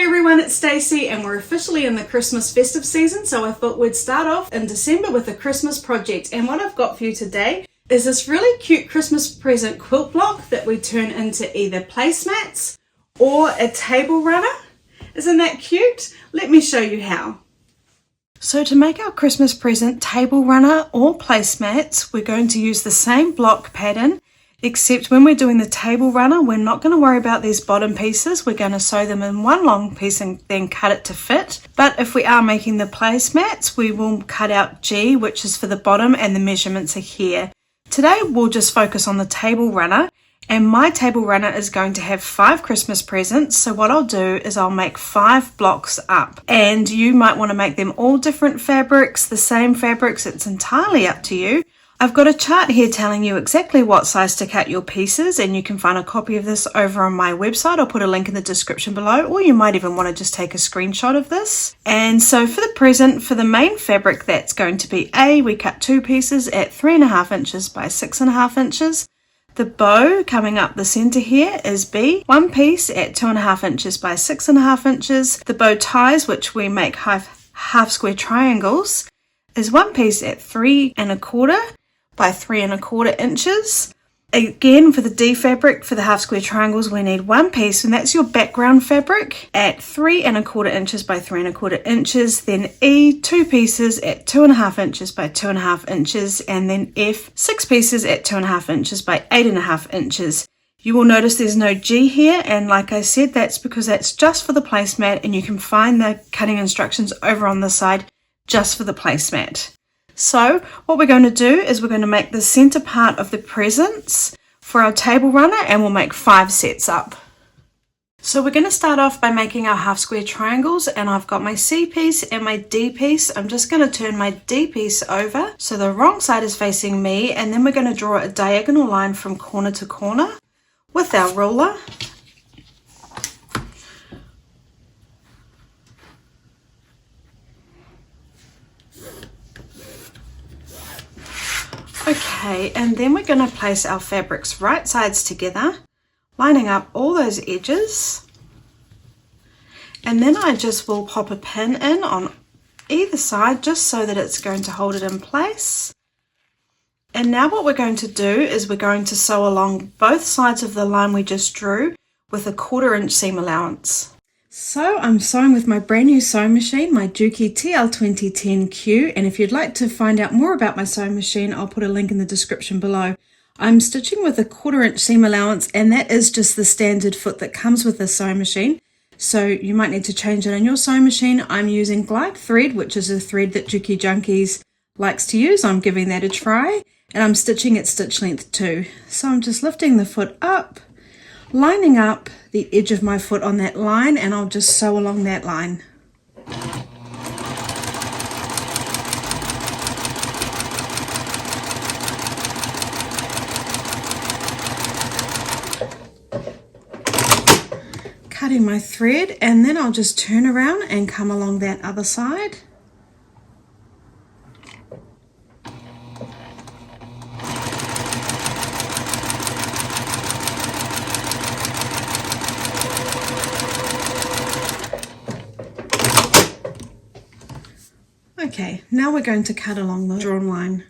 Hi everyone, it's Stacey and we're officially in the Christmas festive season, so I thought we'd start off in December with a Christmas project. And what I've got for you today is this really cute Christmas present quilt block that we turn into either placemats or a table runner. Isn't that cute? Let me show you how. So to make our Christmas present table runner or placemats, we're going to use the same block pattern, except when we're doing the table runner, we're not going to worry about these bottom pieces. We're going to sew them in one long piece and then cut it to fit. But if we are making the placemats, we will cut out G, which is for the bottom, and the measurements are here. Today, we'll just focus on the table runner, and my table runner is going to have 5 Christmas presents. So what I'll do is I'll make 5 blocks up, and you might want to make them all different fabrics, the same fabrics. It's entirely up to you. I've got a chart here telling you exactly what size to cut your pieces, and you can find a copy of this over on my website. I'll put a link in the description below, or you might even want to just take a screenshot of this. And so for the present, for the main fabric, that's going to be A. We cut 2 pieces at 3.5 inches by 6.5 inches. The bow coming up the center here is B, 1 piece at 2.5 inches by 6.5 inches. The bow ties, which we make half square triangles, is 1 piece at 3.25 by 3.25 inches. Again, for the D fabric, for the half square triangles, we need 1 piece, and that's your background fabric, at 3.25 inches by 3.25 inches. Then E, 2 pieces at 2.5 inches by 2.5 inches, and then F, 6 pieces at 2.5 inches by 8.5 inches. You will notice there's no G here, and like I said, that's because that's just for the placemat, and you can find the cutting instructions over on the side just for the placemat. So what we're going to do is we're going to make the center part of the presents for our table runner, and we'll make 5 sets up. So we're going to start off by making our half square triangles, and I've got my C piece and my D piece. I'm just going to turn my D piece over so the wrong side is facing me, and then we're going to draw a diagonal line from corner to corner with our ruler. Okay, and then we're going to place our fabrics right sides together, lining up all those edges. And then I just will pop a pin in on either side just so that it's going to hold it in place. And now what we're going to do is we're going to sew along both sides of the line we just drew with a 1/4 inch seam allowance. So I'm sewing with my brand new sewing machine, my Juki TL-2010Q, and if you'd like to find out more about my sewing machine, I'll put a link in the description below. I'm stitching with a 1/4 inch seam allowance, and that is just the standard foot that comes with the sewing machine. So you might need to change it in your sewing machine. I'm using glide thread, which is a thread that Juki Junkies likes to use. I'm giving that a try, and I'm stitching at stitch length 2. So I'm just lifting the foot up, lining up the edge of my foot on that line, and I'll just sew along that line. Cutting my thread, and then I'll just turn around and come along that other side. Okay, now we're going to cut along the drawn line.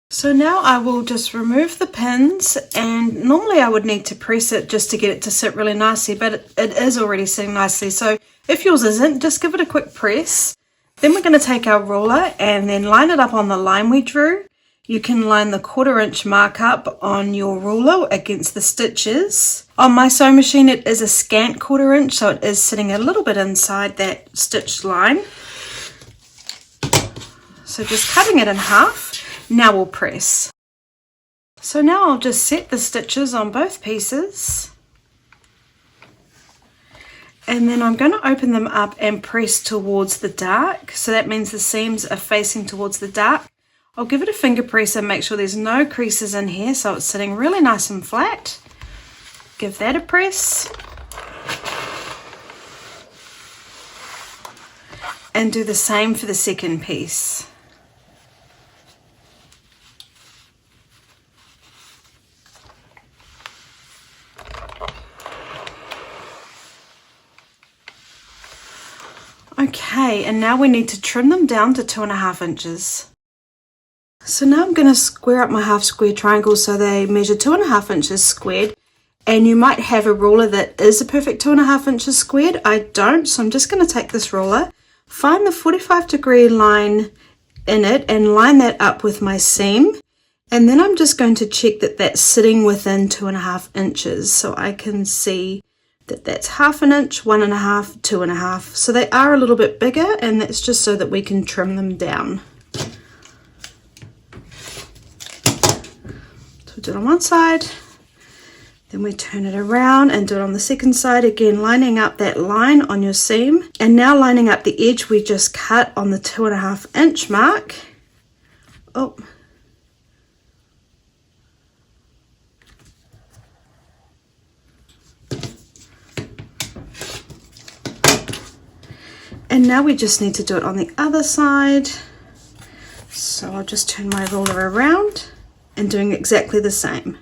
So now I will just remove the pins, and normally I would need to press it just to get it to sit really nicely, but it is already sitting nicely. So if yours isn't, just give it a quick press. Then we're going to take our ruler and then line it up on the line we drew. You can line the 1/4 inch mark up on your ruler against the stitches. On my sewing machine, it is a scant 1/4 inch, so it is sitting a little bit inside that stitched line. So just cutting it in half. Now we'll press. So now I'll just set the stitches on both pieces, and then I'm going to open them up and press towards the dark. So that means the seams are facing towards the dark. I'll give it a finger press and make sure there's no creases in here, so it's sitting really nice and flat. Give that a press. And do the same for the second piece. Okay, and now we need to trim them down to 2.5 inches. So now I'm going to square up my half square triangles so they measure 2.5 inches squared. And you might have a ruler that is a perfect 2.5 inches squared. I don't, so I'm just going to take this ruler, find the 45-degree line in it and line that up with my seam. And then I'm just going to check that that's sitting within 2.5 inches so I can see that that's 1/2 inch, 1.5, 2.5. So they are a little bit bigger, and that's just so that we can trim them down. So do it on one side, then we turn it around and do it on the second side, again lining up that line on your seam, and now lining up the edge we just cut on the 2.5 inch mark. Oh. And now we just need to do it on the other side. So I'll just turn my ruler around and doing exactly the same.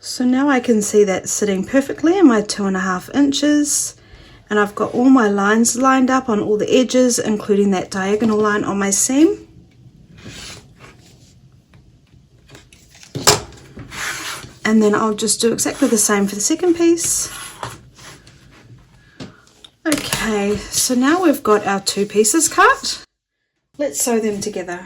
So now I can see that sitting perfectly in my 2.5 inches. And I've got all my lines lined up on all the edges, including that diagonal line on my seam. And then I'll just do exactly the same for the second piece. Okay, so now we've got our 2 pieces cut. Let's sew them together.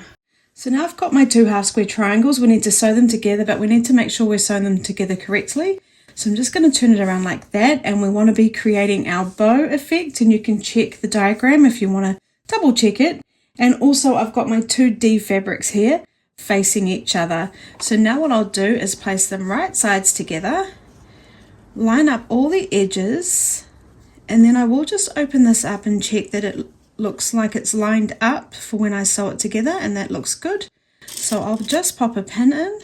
So now I've got my 2 half square triangles. We need to sew them together, but we need to make sure we're sewing them together correctly. So I'm just going to turn it around like that, and we want to be creating our bow effect, and you can check the diagram if you want to double check it. And also I've got my 2 D fabrics here facing each other. So now what I'll do is place them right sides together, line up all the edges, and then I will just open this up and check that it looks like it's lined up for when I sew it together, and that looks good. So I'll just pop a pin in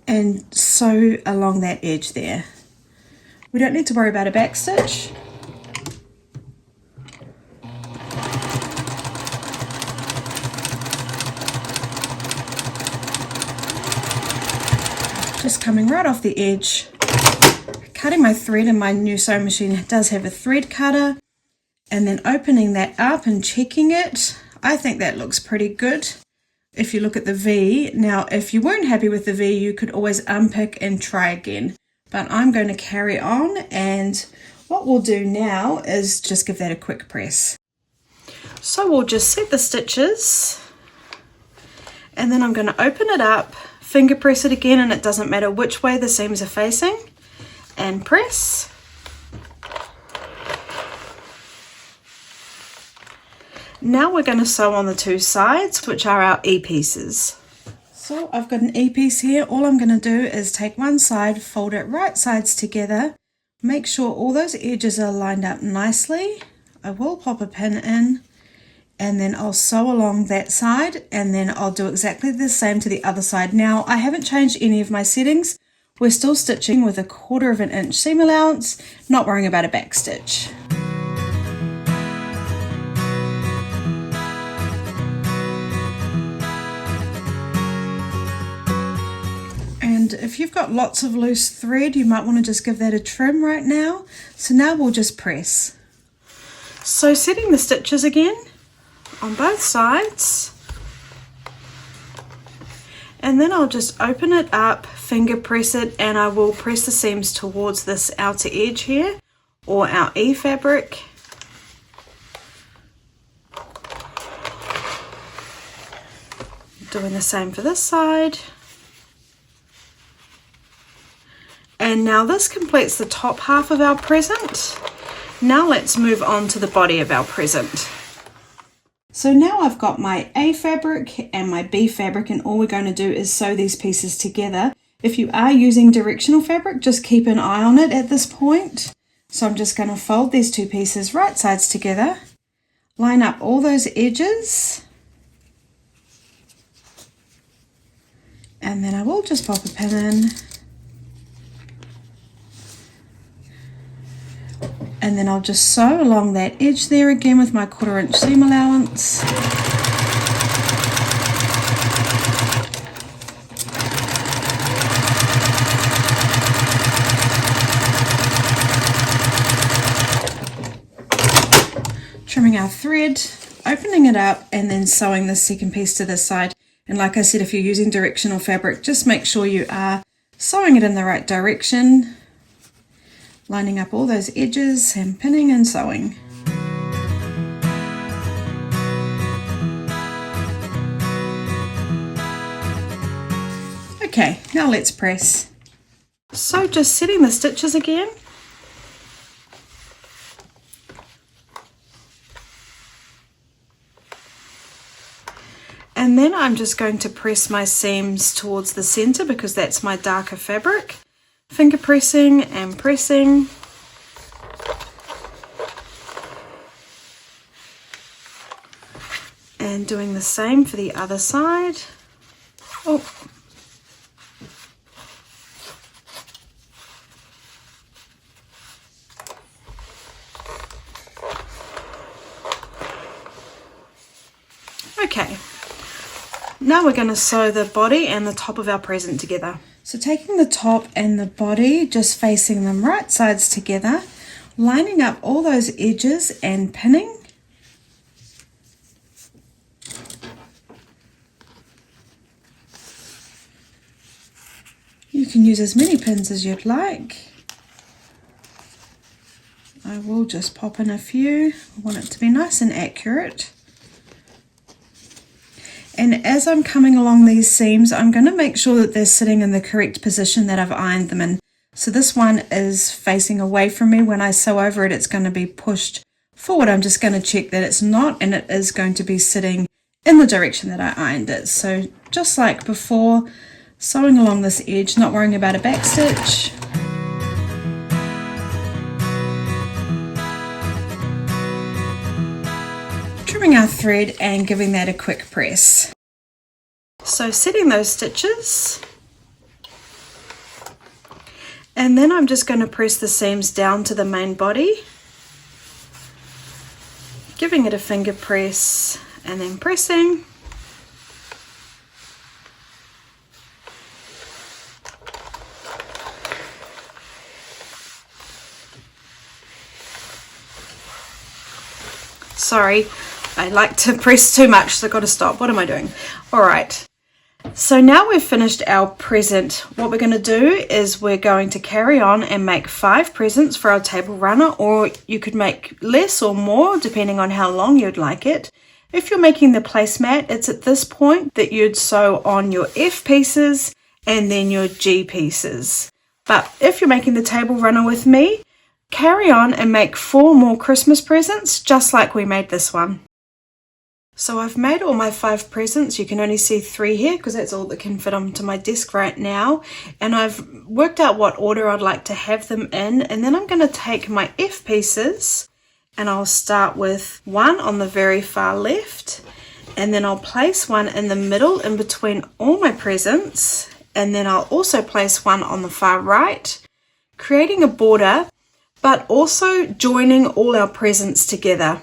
and sew along that edge there. We don't need to worry about a back stitch. Just coming right off the edge, cutting my thread, and my new sewing machine does have a thread cutter, and then opening that up and checking it. I think that looks pretty good. If you look at the V, now if you weren't happy with the V, you could always unpick and try again. But I'm going to carry on, and what we'll do now is just give that a quick press. So we'll just set the stitches, and then I'm going to open it up, finger press it again, and it doesn't matter which way the seams are facing, and press. Now we're going to sew on the 2 sides, which are our E-pieces. So I've got an E-piece here. All I'm going to do is take one side, fold it right sides together, make sure all those edges are lined up nicely. I will pop a pin in, and then I'll sew along that side, and then I'll do exactly the same to the other side. Now I haven't changed any of my settings. We're still stitching with 1/4 inch seam allowance, not worrying about a back stitch. And if you've got lots of loose thread, you might want to just give that a trim right now. So now we'll just press. So setting the stitches again on both sides. And then I'll just open it up, finger press it, and I will press the seams towards this outer edge here, or our E fabric. Doing the same for this side. And now this completes the top half of our present. Now let's move on to the body of our present. So now I've got my A fabric and my B fabric, and all we're going to do is sew these pieces together. If you are using directional fabric, just keep an eye on it at this point. So I'm just going to fold these 2 pieces right sides together, line up all those edges, and then I will just pop a pin in. And then I'll just sew along that edge there again with my 1/4 inch seam allowance. Trimming our thread, opening it up, and then sewing the second piece to this side. And like I said, if you're using directional fabric, just make sure you are sewing it in the right direction, lining up all those edges and pinning and sewing. Okay, now let's press. So just setting the stitches again. And then I'm just going to press my seams towards the center because that's my darker fabric. Finger pressing and pressing. And doing the same for the other side. Oh. Okay. Now we're going to sew the body and the top of our present together. So taking the top and the body, just facing them right sides together, lining up all those edges and pinning. You can use as many pins as you'd like. I will just pop in a few. I want it to be nice and accurate. And as I'm coming along these seams, I'm going to make sure that they're sitting in the correct position that I've ironed them in. So this one is facing away from me. When I sew over it, it's going to be pushed forward. I'm just going to check that it's not, and it is going to be sitting in the direction that I ironed it. So just like before, sewing along this edge, not worrying about a back stitch. Trimming our thread and giving that a quick press. So setting those stitches, and then I'm just going to press the seams down to the main body, giving it a finger press and then pressing. Sorry, I like to press too much, so I've got to stop. What am I doing? All right. So now we've finished our present. What we're going to do is we're going to carry on and make 5 presents for our table runner, or you could make less or more depending on how long you'd like it. If you're making the placemat, it's at this point that you'd sew on your F pieces and then your G pieces. But if you're making the table runner with me, carry on and make 4 more Christmas presents just like we made this one. So I've made all my 5 presents. You can only see 3 here because that's all that can fit onto my desk right now. And I've worked out what order I'd like to have them in. And then I'm going to take my F pieces and I'll start with one on the very far left. And then I'll place one in the middle in between all my presents. And then I'll also place one on the far right, creating a border, but also joining all our presents together.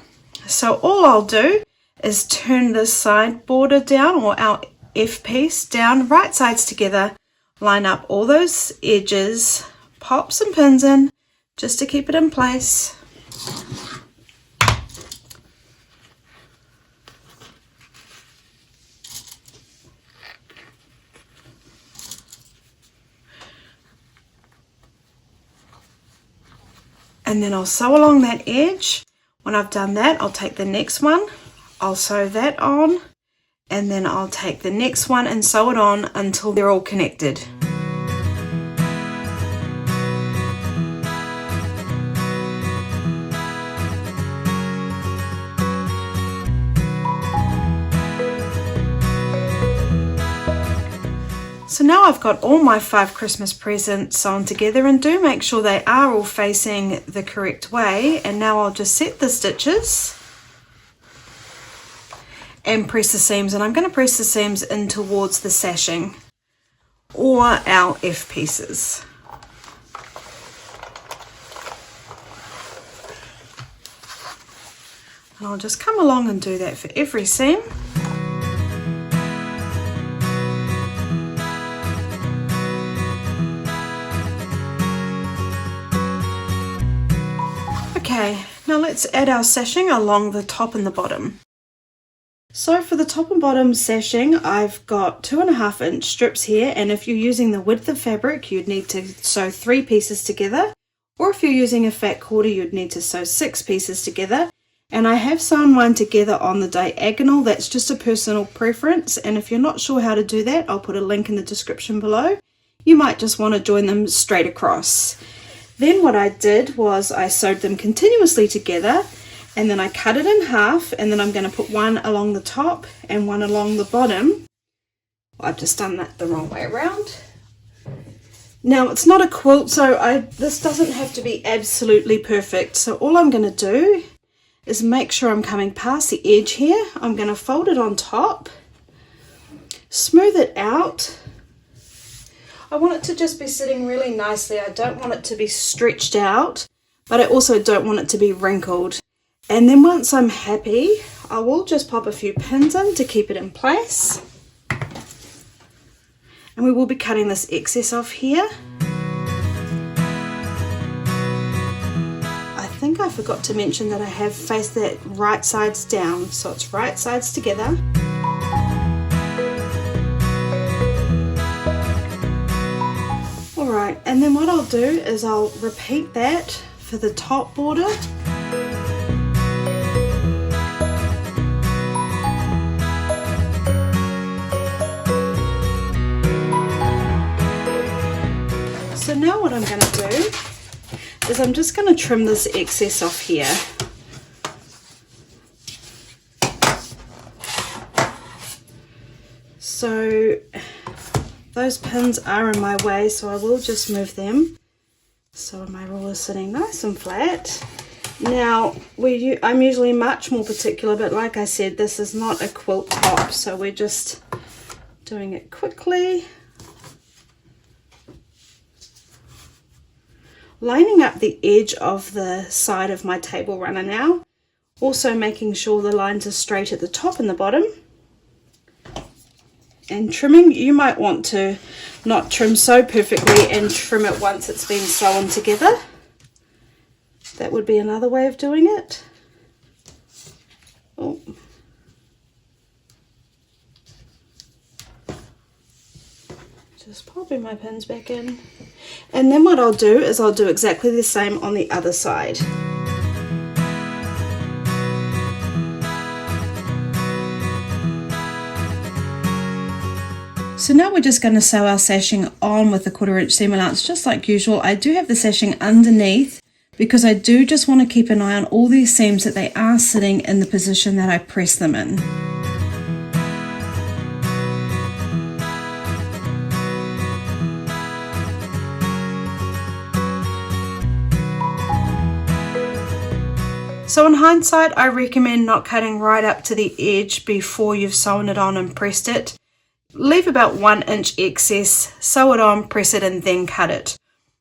So all I'll do is turn this side border down, or our F piece down, right sides together, line up all those edges, pop some pins in just to keep it in place. And then I'll sew along that edge. When I've done that, I'll take the next one, I'll sew that on, and then I'll take the next one and sew it on until they're all connected. So now I've got all my 5 Christmas presents sewn together, and do make sure they are all facing the correct way. And now I'll just set the stitches and press the seams, and I'm going to press the seams in towards the sashing or our F pieces. And I'll just come along and do that for every seam. Okay, now let's add our sashing along the top and the bottom. So for the top and bottom sashing, I've got 2.5 inch strips here, and if you're using the width of fabric, you'd need to sew 3 pieces together, or if you're using a fat quarter, you'd need to sew 6 pieces together. And I have sewn mine together on the diagonal. That's just a personal preference, and if you're not sure how to do that, I'll put a link in the description below. You might just want to join them straight across. Then what I did was I sewed them continuously together, and then I cut it in half, and then I'm going to put one along the top and one along the bottom. I've just done that the wrong way around. Now it's not a quilt, so this doesn't have to be absolutely perfect. So all I'm going to do is make sure I'm coming past the edge here. I'm going to fold it on top, smooth it out. I want it to just be sitting really nicely. I don't want it to be stretched out, but I also don't want it to be wrinkled. And then once I'm happy, I will just pop a few pins in to keep it in place. And we will be cutting this excess off here. I think I forgot to mention that I have faced that right sides down, so it's right sides together. Alright, and then what I'll do is I'll repeat that for the top border. So now what I'm going to do is I'm just going to trim this excess off here. So those pins are in my way, so I will just move them so my ruler is sitting nice and flat. Now I'm usually much more particular, but like I said, this is not a quilt top, so we're just doing it quickly. Lining up the edge of the side of my table runner now, also making sure the lines are straight at the top and the bottom. And trimming, you might want to not trim so perfectly and trim it once it's been sewn together. That would be another way of doing it. Oh. Just popping my pins back in. And then what I'll do is I'll do exactly the same on the other side. So now we're just going to sew our sashing on with the 1/4 inch seam allowance just like usual. I do have the sashing underneath because I do just want to keep an eye on all these seams that they are sitting in the position that I press them in. So in hindsight, I recommend not cutting right up to the edge before you've sewn it on and pressed it. Leave about 1 inch excess, sew it on, press it, and then cut it.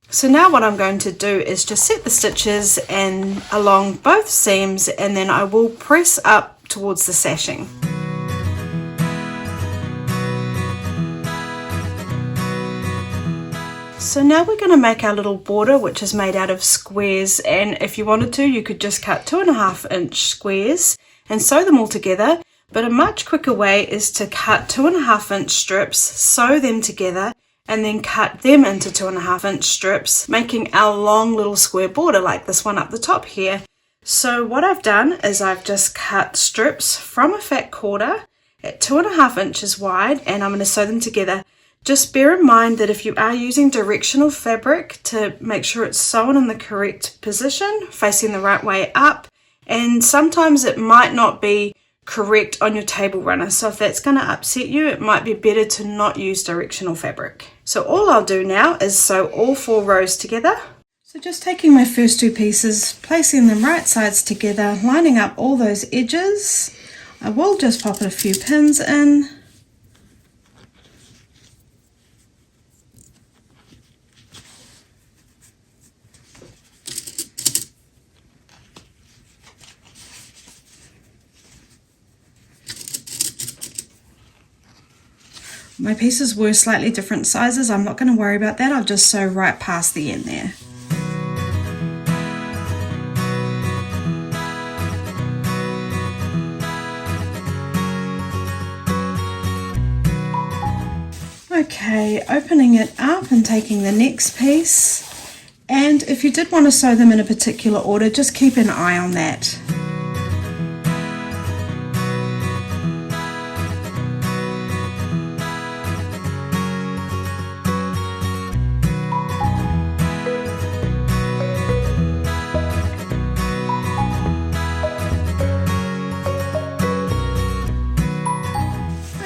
So now what I'm going to do is just set the stitches and along both seams, and then I will press up towards the sashing. So now we're going to make our little border, which is made out of squares, and if you wanted to, you could just cut 2.5 inch squares and sew them all together. But a much quicker way is to cut 2.5 inch strips, sew them together, and then cut them into 2.5 inch strips, making our long little square border like this one up the top here. So what I've done is I've just cut strips from a fat quarter at 2.5 inches wide, and I'm going to sew them together. Just bear in mind that if you are using directional fabric, to make sure it's sewn in the correct position, facing the right way up, and sometimes it might not be correct on your table runner, so if that's going to upset you, it might be better to not use directional fabric. So all I'll do now is sew all 4 rows together. So just taking my first 2 pieces, placing them right sides together, lining up all those edges. I will just pop a few pins in. My pieces were slightly different sizes. I'm not going to worry about that. I'll just sew right past the end there. Okay, opening it up and taking the next piece. And if you did want to sew them in a particular order, just keep an eye on that.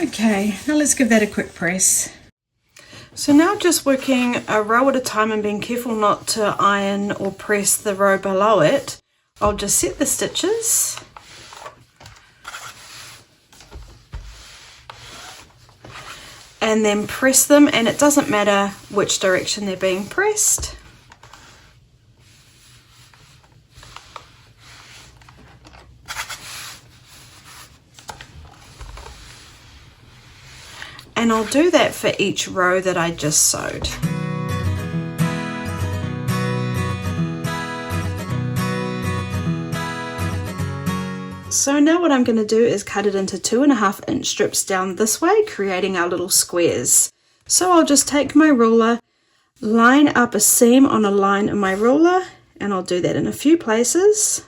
Okay, now let's give that a quick press. So now just working a row at a time and being careful not to iron or press the row below it, I'll just set the stitches. And then press them, and it doesn't matter which direction they're being pressed. And I'll do that for each row that I just sewed. So now what I'm going to do is cut it into 2.5 inch strips down this way, creating our little squares. So I'll just take my ruler, line up a seam on a line in my ruler, and I'll do that in a few places.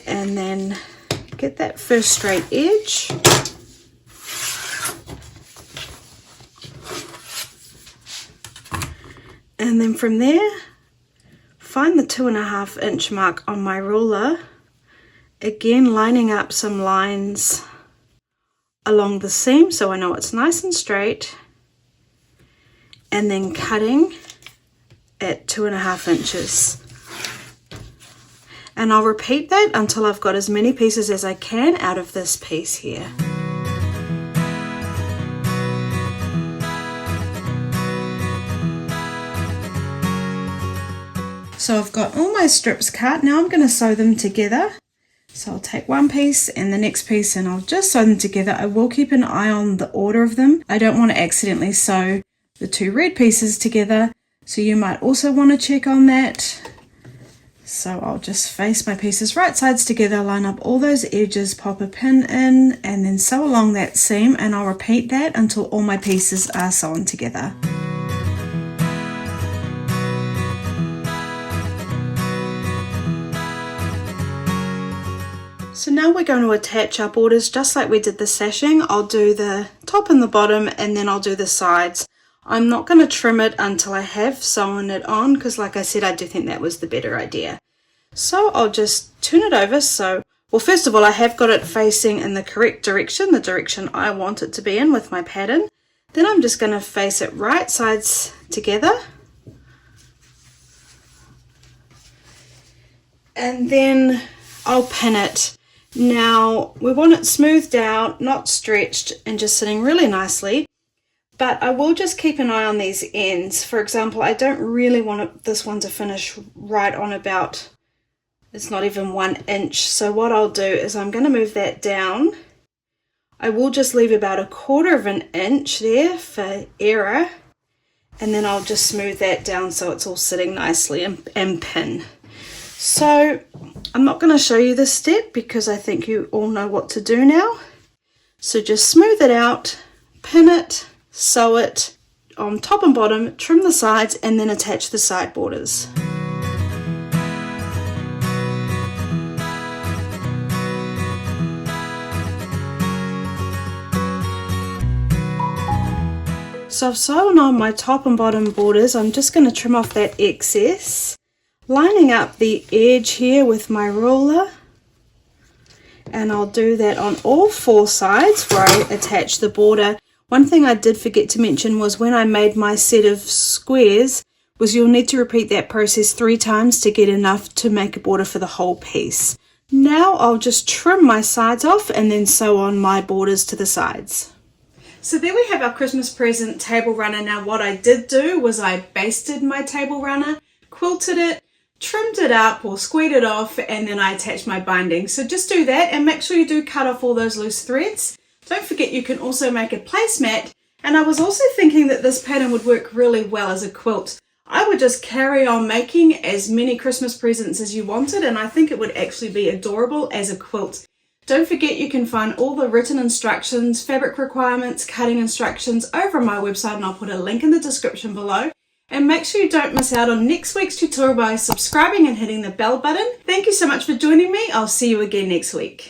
And then get that first straight edge. And then from there, find the 2.5 inch mark on my ruler, again lining up some lines along the seam so I know it's nice and straight, and then cutting at 2.5 inches. And I'll repeat that until I've got as many pieces as I can out of this piece here. So I've got all my strips cut. Now I'm going to sew them together. So I'll take one piece and the next piece and I'll just sew them together. I will keep an eye on the order of them. I don't want to accidentally sew the two red pieces together, so you might also want to check on that. So I'll just face my pieces right sides together, line up all those edges, pop a pin in, and then sew along that seam, and I'll repeat that until all my pieces are sewn together. So now we're going to attach our borders just like we did the sashing. I'll do the top and the bottom, and then I'll do the sides. I'm not going to trim it until I have sewn it on, because like I said, I do think that was the better idea. So I'll just turn it over. So, well, first of all, I have got it facing in the correct direction, the direction I want it to be in with my pattern. Then I'm just going to face it right sides together. And then I'll pin it. Now we want it smoothed out, not stretched, and just sitting really nicely. But I will just keep an eye on these ends. For example, I don't really want this one to finish right on about, it's not even 1 inch. So what I'll do is I'm going to move that down. I will just leave about 1/4 inch there for error. And then I'll just smooth that down so it's all sitting nicely and pin. So I'm not going to show you this step because I think you all know what to do now. So just smooth it out, pin it, sew it on top and bottom, trim the sides, and then attach the side borders. So I've sewn on my top and bottom borders. I'm just going to trim off that excess, lining up the edge here with my ruler, and I'll do that on all 4 sides where I attach the border. One thing I did forget to mention was when I made my set of squares was you'll need to repeat that process 3 times to get enough to make a border for the whole piece. Now I'll just trim my sides off and then sew on my borders to the sides. So there we have our Christmas present table runner. Now what I did do was I basted my table runner, quilted it, trimmed it up or squared it off, and then I attached my binding. So just do that and make sure you do cut off all those loose threads Don't forget you can also make a placemat, and I was also thinking that this pattern would work really well as a quilt. I would just carry on making as many Christmas presents as you wanted, and I think it would actually be adorable as a quilt. Don't forget you can find all the written instructions, fabric requirements, cutting instructions over on my website, and I'll put a link in the description below. And make sure you don't miss out on next week's tutorial by subscribing and hitting the bell button. Thank you so much for joining me. I'll see you again next week.